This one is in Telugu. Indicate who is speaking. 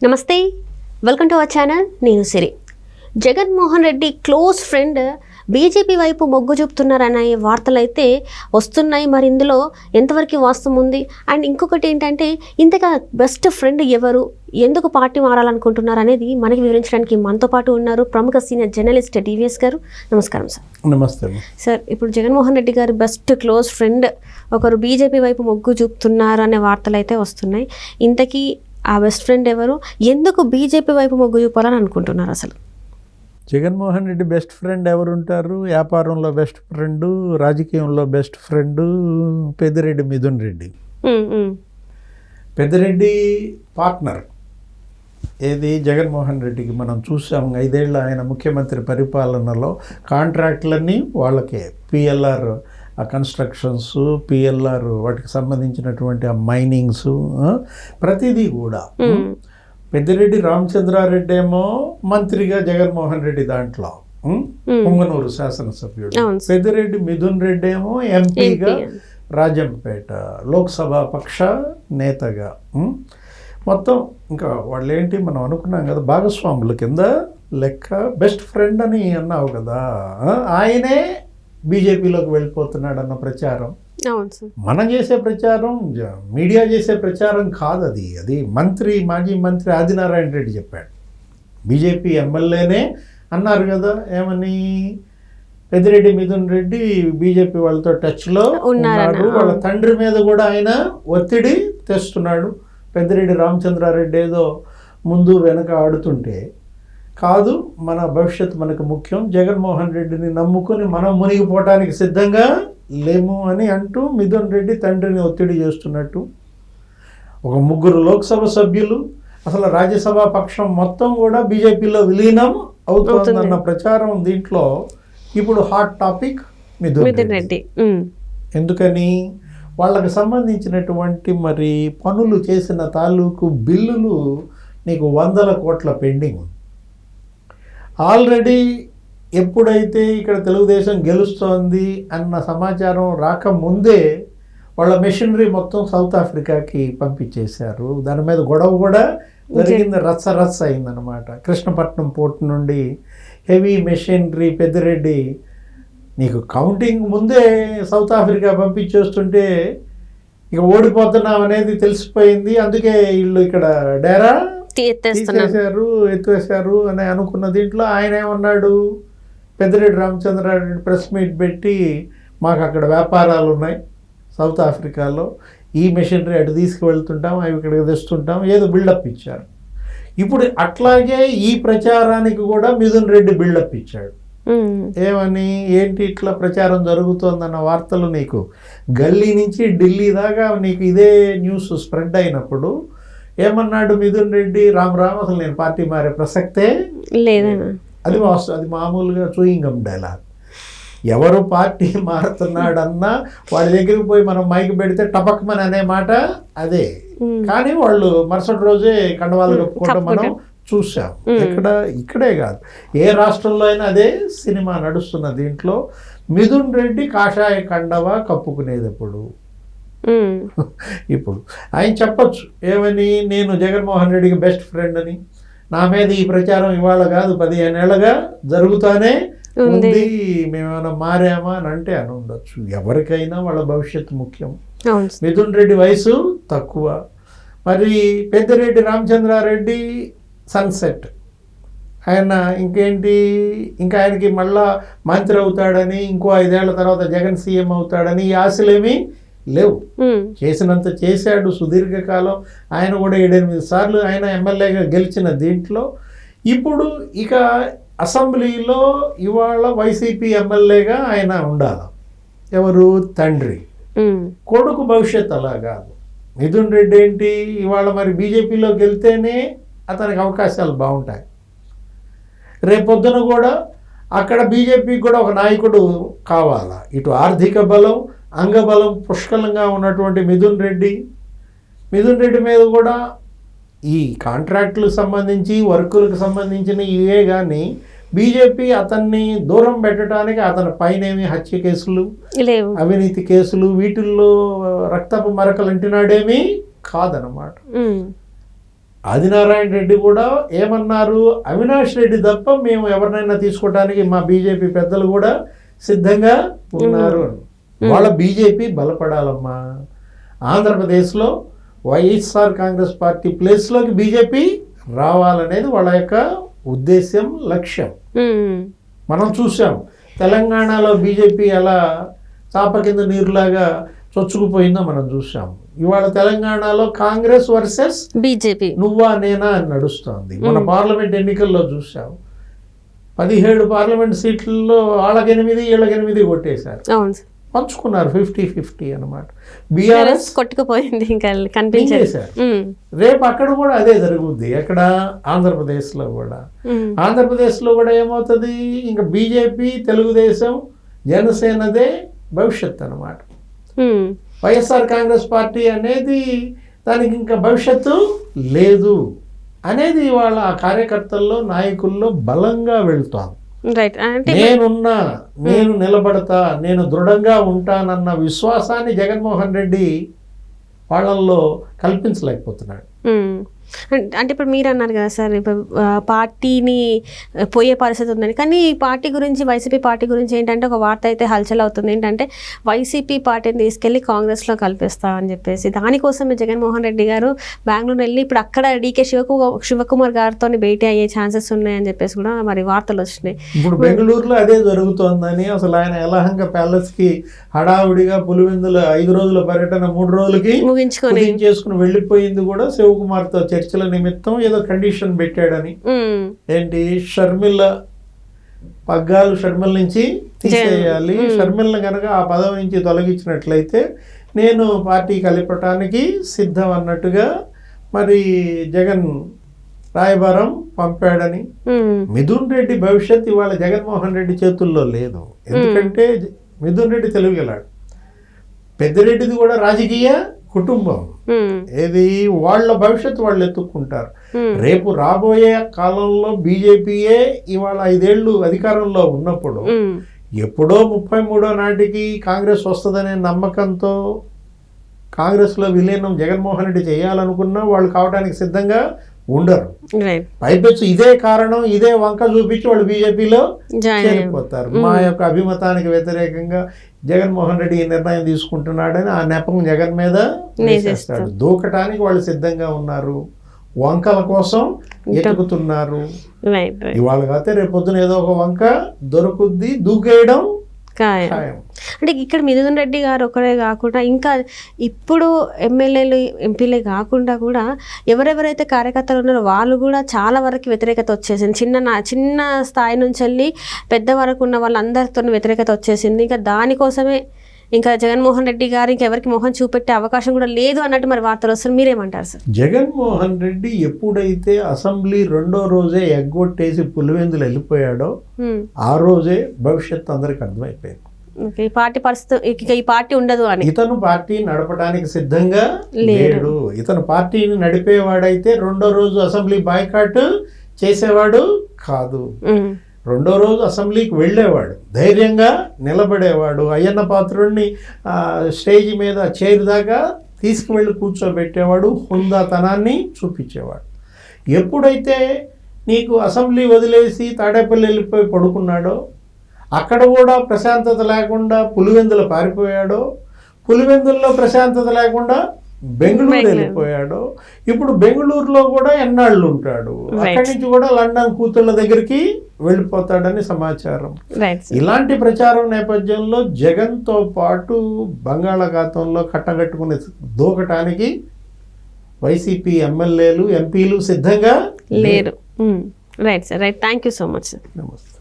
Speaker 1: నమస్తే, వెల్కమ్ టు అవర్ ఛానల్. నేను Siri. Jaganmohan Reddy close friend BJP వైపు మొగ్గు చూపుతున్నారనే వార్తలు అయితే వస్తున్నాయి. మరి ఇందులో ఎంతవరకు వాస్తవం ఉంది? అండ్ ఇంకొకటి ఏంటంటే, ఇంతగా బెస్ట్ ఫ్రెండ్ ఎవరు, ఎందుకు పార్టీ మారాలనుకుంటున్నారు అనేది మనకి వివరించడానికి మనతో పాటు ఉన్నారు ప్రముఖ సీనియర్ జర్నలిస్ట్ డివిఎస్ గారు. నమస్కారం సార్.
Speaker 2: నమస్తే
Speaker 1: సార్. ఇప్పుడు జగన్మోహన్ రెడ్డి గారు బెస్ట్ క్లోజ్ ఫ్రెండ్ ఒకరు బీజేపీ వైపు మొగ్గు చూపుతున్నారు అనే వార్తలు అయితే వస్తున్నాయి. ఇంతకీ ఆ బెస్ట్ ఫ్రెండ్ ఎవరు, ఎందుకు బీజేపీ వైపు మొగ్గు చూపాలని అనుకుంటున్నారు? అసలు
Speaker 2: జగన్మోహన్ రెడ్డి బెస్ట్ ఫ్రెండ్ ఎవరు ఉంటారు? వ్యాపారంలో బెస్ట్ ఫ్రెండ్, రాజకీయంలో best friend Peddireddy Mithun Reddy. Peddireddy partner ఏది జగన్మోహన్ రెడ్డికి మనం చూసాం. 5 ఏళ్ళ ఆయన ముఖ్యమంత్రి పరిపాలనలో కాంట్రాక్ట్లన్నీ వాళ్ళకే, పిఎల్ఆర్ ఆ కన్స్ట్రక్షన్స్, పిఎల్ఆర్ వాటికి సంబంధించినటువంటి ఆ మైనింగ్స్, ప్రతిదీ కూడా. పెద్దిరెడ్డి రామచంద్రారెడ్డి ఏమో మంత్రిగా జగన్మోహన్ రెడ్డి దాంట్లో పొంగనూరు శాసనసభ్యుడు. పెద్దిరెడ్డి మిథున్ రెడ్డి ఏమో ఎంపీగా రాజంపేట లోక్సభ పక్ష నేతగా. మొత్తం ఇంకా వాళ్ళు ఏంటి మనం అనుకున్నాం కదా, భాగస్వాముల కింద లెక్క. బెస్ట్ ఫ్రెండ్ అని అన్నావు కదా, ఆయనే బీజేపీలోకి వెళ్ళిపోతున్నాడు అన్న ప్రచారం మనం చేసే ప్రచారం, మీడియా చేసే ప్రచారం కాదు. అది మాజీ మంత్రి ఆదినారాయణ రెడ్డి చెప్పాడు. బీజేపీ ఎమ్మెల్యేనే అన్నారు కదా, ఏమని, పెద్దిరెడ్డి మిథున్ రెడ్డి బీజేపీ వాళ్ళతో టచ్లో ఉన్నాడు, వాళ్ళ తండ్రి మీద కూడా ఆయన ఒత్తిడి తెస్తున్నాడు. పెద్దిరెడ్డి రామచంద్రారెడ్డి ఏదో ముందు వెనక ఆడుతుంటే, కాదు మన భవిష్యత్తు మనకు ముఖ్యం, జగన్మోహన్ రెడ్డిని నమ్ముకొని మనం మునిగిపోవటానికి సిద్ధంగా లేము అని అంటూ మిథున్ రెడ్డి తండ్రిని ఒత్తిడి చేస్తున్నట్టు. ఒక 3 లోక్సభ సభ్యులు, అసలు రాజ్యసభ పక్షం మొత్తం కూడా బీజేపీలో విలీనం అవుతుందన్న ప్రచారం దీంట్లో ఇప్పుడు హాట్ టాపిక్ మిథున్ రెడ్డి. ఎందుకని? వాళ్ళకి సంబంధించినటువంటి మరి పనులు చేసిన తాలూకు బిల్లులు నీకు 100 కోట్ల పెండింగ్. ఆల్రెడీ ఎప్పుడైతే ఇక్కడ తెలుగుదేశం గెలుస్తోంది అన్న సమాచారం రాకముందే వాళ్ళ మెషినరీ మొత్తం సౌత్ ఆఫ్రికాకి పంపించేశారు. దాని మీద గొడవ కూడా జరిగింది, రచ్చ అయిందనమాట. కృష్ణపట్నం పోర్ట్ నుండి హెవీ మెషినరీ పెద్దిరెడ్డి నీకు కౌంటింగ్ ముందే సౌత్ ఆఫ్రికా పంపించేస్తుంటే ఇక ఓడిపోతున్నాం అనేది తెలిసిపోయింది. అందుకే వీళ్ళు ఇక్కడ డేరా ఎత్తేసారు అని అనుకున్న దీంట్లో ఆయన ఏమన్నాడు, పెద్దిరెడ్డి రామచంద్రారెడ్డి ప్రెస్ మీట్ పెట్టి, మాకు అక్కడ వ్యాపారాలు ఉన్నాయి సౌత్ ఆఫ్రికాలో, ఈ మెషినరీ అటు తీసుకువెళ్తుంటాం, అవి ఇక్కడికి తెస్తుంటాం, ఏదో బిల్డప్ ఇచ్చారు. ఇప్పుడు అట్లాగే ఈ ప్రచారానికి కూడా మిథున్ రెడ్డి బిల్డప్ ఇచ్చాడు. ఏమని, ఏంటి ఇట్లా ప్రచారం జరుగుతోందన్న వార్తలు నీకు గల్లీ నుంచి ఢిల్లీ దాకా నీకు ఇదే న్యూస్ స్ప్రెడ్ అయినప్పుడు ఏమన్నాడు మిథున్ రెడ్డి, రామ్ అసలు నేను పార్టీ మారే ప్రసక్తే లేదన్నా. అది మామూలుగా చూయింగం డైలాగ్. ఎవరు పార్టీ మారుతున్నాడన్నా వాళ్ళ దగ్గరికి పోయి మనం మైక్ పెడితే టపక్మని అనే మాట అదే. కానీ వాళ్ళు మరుసటి రోజే కండవాళ్ళు కప్పుకోవడం మనం చూసాం. ఇక్కడే కాదు, ఏ రాష్ట్రంలో అయినా అదే సినిమా నడుస్తున్న దీంట్లో మిథున్ రెడ్డి కాషాయ కండవా కప్పుకునేది ఇప్పుడు ఆయన చెప్పచ్చు ఏమని, నేను జగన్మోహన్ రెడ్డికి బెస్ట్ ఫ్రెండ్ అని, నా మీద ఈ ప్రచారం ఇవాళ కాదు 15 ఏళ్ళగా జరుగుతానే ఉంది, మేమేమైనా మారామా అని అంటే అని ఉండొచ్చు. ఎవరికైనా వాళ్ళ భవిష్యత్తు ముఖ్యం. మిథున్ రెడ్డి వయసు తక్కువ, మరి పెద్దిరెడ్డి రామచంద్రారెడ్డి సన్సెట్. ఆయన ఇంకేంటి, ఇంకా ఆయనకి మళ్ళా మంత్రి అవుతాడని, ఇంకో 5 ఏళ్ల తర్వాత జగన్ సీఎం అవుతాడని ఈ ఆశలేమీ లేవు. చేసినంత చేశాడు సుదీర్ఘకాలం. ఆయన కూడా 7-8 సార్లు ఆయన ఎమ్మెల్యేగా గెలిచిన దీంట్లో ఇప్పుడు ఇక అసెంబ్లీలో ఇవాళ వైసీపీ ఎమ్మెల్యేగా ఆయన ఉండాలి. ఎవరు? తండ్రి. కొడుకు భవిష్యత్ అలా కాదు. మిథున్ రెడ్డి ఏంటి, ఇవాళ మరి బీజేపీలో గెలితేనే అతనికి అవకాశాలు బాగుంటాయి. రేపొద్దున కూడా అక్కడ బీజేపీకి కూడా ఒక నాయకుడు కావాలా. ఇటు ఆర్థిక బలం, అంగబలం పుష్కలంగా ఉన్నటువంటి మిథున్ రెడ్డి మీద కూడా ఈ కాంట్రాక్టులకు సంబంధించి, వర్కులకు సంబంధించిన ఇవే కానీ బీజేపీ అతన్ని దూరం పెట్టడానికి అతని పైనేమి హత్య కేసులు, అవినీతి కేసులు, వీటిల్లో రక్తపు మరకలు అంటినాడేమీ కాదనమాట. ఆదినారాయణ రెడ్డి కూడా ఏమన్నారు, అవినాష్ రెడ్డి తప్ప మేము ఎవరినైనా తీసుకోవడానికి మా బీజేపీ పెద్దలు కూడా సిద్ధంగా ఉన్నారు అని. వాళ్ళ బీజేపీ బలపడాలమ్మా. ఆంధ్రప్రదేశ్లో వైఎస్ఆర్ కాంగ్రెస్ పార్టీ ప్లేస్లోకి బీజేపీ రావాలనేది వాళ్ళ యొక్క ఉద్దేశ్యం, లక్ష్యం. మనం చూసాం తెలంగాణలో బీజేపీ ఎలా చాప కింద నీరులాగా చొచ్చుకుపోయిందో మనం చూసాం. ఇవాళ తెలంగాణలో కాంగ్రెస్ వర్సెస్
Speaker 1: బీజేపీ
Speaker 2: నువ్వా నేనా అని నడుస్తుంది. మన పార్లమెంట్ ఎన్నికల్లో చూసాం 17 పార్లమెంట్ సీట్లలో వాళ్ళకి 8 వీళ్ళకి 8 కొట్టేశారు, పంచుకున్నారు 50-50 అనమాట. బీఆర్ఎస్
Speaker 1: కొట్టుకుపోయింది, ఇంకా కనిపించేశారు.
Speaker 2: రేపు అక్కడ కూడా అదే జరుగుద్ది. ఎక్కడ ఆంధ్రప్రదేశ్లో కూడా. ఆంధ్రప్రదేశ్లో కూడా ఏమవుతుంది, ఇంకా బీజేపీ, తెలుగుదేశం, జనసేనదే భవిష్యత్తు అనమాట. వైఎస్ఆర్ కాంగ్రెస్ పార్టీ అనేది దానికి ఇంకా భవిష్యత్తు లేదు అనేది వాళ్ళ కార్యకర్తల్లో, నాయకుల్లో బలంగా వెళ్తాం. నేనున్నా, నేను నిలబడతా, నేను దృఢంగా ఉంటానన్న విశ్వాసాన్ని జగన్మోహన్ రెడ్డి వాళ్ళల్లో కల్పించలేకపోతున్నాడు.
Speaker 1: అంటే ఇప్పుడు మీరు అన్నారు కదా సార్, ఇప్పుడు పార్టీని పోయే పరిస్థితి ఉందని. కానీ ఈ పార్టీ గురించి, వైసీపీ పార్టీ గురించి ఏంటంటే ఒక వార్త అయితే హల్చల్ అవుతుంది. ఏంటంటే వైసీపీ పార్టీని తీసుకెళ్లి కాంగ్రెస్లో కలిపిస్తా అని చెప్పేసి, దానికోసం జగన్మోహన్ రెడ్డి గారు బెంగళూరు వెళ్ళి ఇప్పుడు అక్కడ డీకే శివకుమార్ గారితో భేటీ అయ్యే ఛాన్సెస్ ఉన్నాయని చెప్పేసి కూడా మరి వార్తలు వచ్చినాయి.
Speaker 2: ఇప్పుడు బెంగళూరులో అదే జరుగుతోందని, అసలు ఆయన యలహంక ప్యాలెస్కి హడావుడిగా పులివెందుల 5 రోజుల పర్యటన 3 రోజులకి ముగించుకొని వెళ్ళిపోయింది కూడా శివకుమార్తో చర్చల నిమిత్తం. ఏదో కండిషన్ పెట్టాడని, ఏంటి షర్మిల పగ్గాలు షర్మిల నుంచి తీసేయాలి, షర్మిలను కనుక ఆ పదవి నుంచి తొలగించినట్లయితే నేను పార్టీ కలపటానికి సిద్ధం అన్నట్టుగా మరి జగన్ రాయబారం పంపాడని. మిథున్ రెడ్డి భవిష్యత్ ఇవాళ జగన్మోహన్ రెడ్డి చేతుల్లో లేదు. ఎందుకంటే మిథున్ రెడ్డి తెలుగుగలాడు, పెద్దిరెడ్డిది కూడా రాజకీయ కుటుంబం. ఏది వాళ్ళ భవిష్యత్తు వాళ్ళు ఎత్తుక్కుంటారు. రేపు రాబోయే కాలంలో బీజేపీయే ఇవాళ 5 ఏళ్ళు అధికారంలో ఉన్నప్పుడు ఎప్పుడో 33 నాటికి కాంగ్రెస్ వస్తుందనే నమ్మకంతో కాంగ్రెస్లో విలీనం జగన్మోహన్ రెడ్డి చేయాలనుకున్నా వాళ్ళు కావడానికి సిద్ధంగా ఉండరు. పైపెచ్చు ఇదే కారణం, ఇదే వంక చూపించి వాళ్ళు బీజేపీలో చేరిపోతారు. మా యొక్క అభిమతానికి వ్యతిరేకంగా జగన్మోహన్ రెడ్డి ఈ నిర్ణయం తీసుకుంటున్నాడని ఆ నెపం జగన్ మీద వేసేస్తాడు. దూకటానికి వాళ్ళు సిద్ధంగా ఉన్నారు, వంకల కోసం ఎతుకుతున్నారు. ఇవాళ కాకపోతే రేపు పొద్దున ఏదో ఒక వంక దొరుకుద్ది, దూకేయడం ఖాయం.
Speaker 1: అంటే ఇక్కడ మిథున్ రెడ్డి గారు ఒకరే కాకుండా ఇంకా ఇప్పుడు ఎమ్మెల్యేలు, ఎంపీలే కాకుండా కూడా ఎవరెవరైతే కార్యకర్తలు ఉన్నారో వాళ్ళు కూడా చాలా వరకు వ్యతిరేకత వచ్చేసింది. చిన్న స్థాయి నుంచి వెళ్ళి పెద్ద వరకు ఉన్న వాళ్ళందరితో వ్యతిరేకత వచ్చేసింది. ఇంకా దానికోసమే ఇంకా జగన్మోహన్ రెడ్డి గారు ఇంకెవరికి మొహం చూపెట్టే అవకాశం కూడా లేదు అన్నట్టు మరి వార్తలు వస్తారు. మీరేమంటారు సార్?
Speaker 2: జగన్మోహన్ రెడ్డి ఎప్పుడైతే అసెంబ్లీ 2వ రోజే ఎగ్గొట్టేసి పులివెందులు వెళ్ళిపోయాడో ఆ రోజే భవిష్యత్తు అందరికి అర్థమైపోయింది.
Speaker 1: ఈ పార్టీ పరిస్థితి, ఈ పార్టీ ఉండదు అని.
Speaker 2: ఇతను పార్టీ నడపడానికి సిద్ధంగా లేడు. ఇతను పార్టీని నడిపేవాడైతే 2వ రోజు అసెంబ్లీ బాయ్కాట్ చేసేవాడు కాదు. 2వ రోజు అసెంబ్లీకి వెళ్ళేవాడు, ధైర్యంగా నిలబడేవాడు, అయ్యన్న పాత్రుడిని స్టేజ్ మీద చైర్ దాకా తీసుకువెళ్ళి కూర్చోబెట్టేవాడు, హుందాతనాన్ని చూపించేవాడు. ఎప్పుడైతే నీకు అసెంబ్లీ వదిలేసి తాడేపల్లి వెళ్ళిపోయి పడుకున్నాడో, అక్కడ కూడా ప్రశాంతత లేకుండా పులివెందులు పారిపోయాడో, పులివెందుల్లో ప్రశాంతత లేకుండా బెంగళూరు వెళ్ళిపోయాడు. ఇప్పుడు బెంగళూరులో కూడా ఎన్నాళ్ళు ఉంటాడు, అక్కడి నుంచి కూడా లండన్ కూతుళ్ళ దగ్గరికి వెళ్ళిపోతాడని సమాచారం. ఇలాంటి ప్రచారం నేపథ్యంలో జగన్తో పాటు బంగాళాఖాతంలో కట్టగట్టుకుని దూకటానికి వైసీపీ ఎమ్మెల్యేలు, ఎంపీలు సిద్ధంగా
Speaker 1: లేరు. Right sir, right. Thank you so much sir.
Speaker 2: నమస్తే.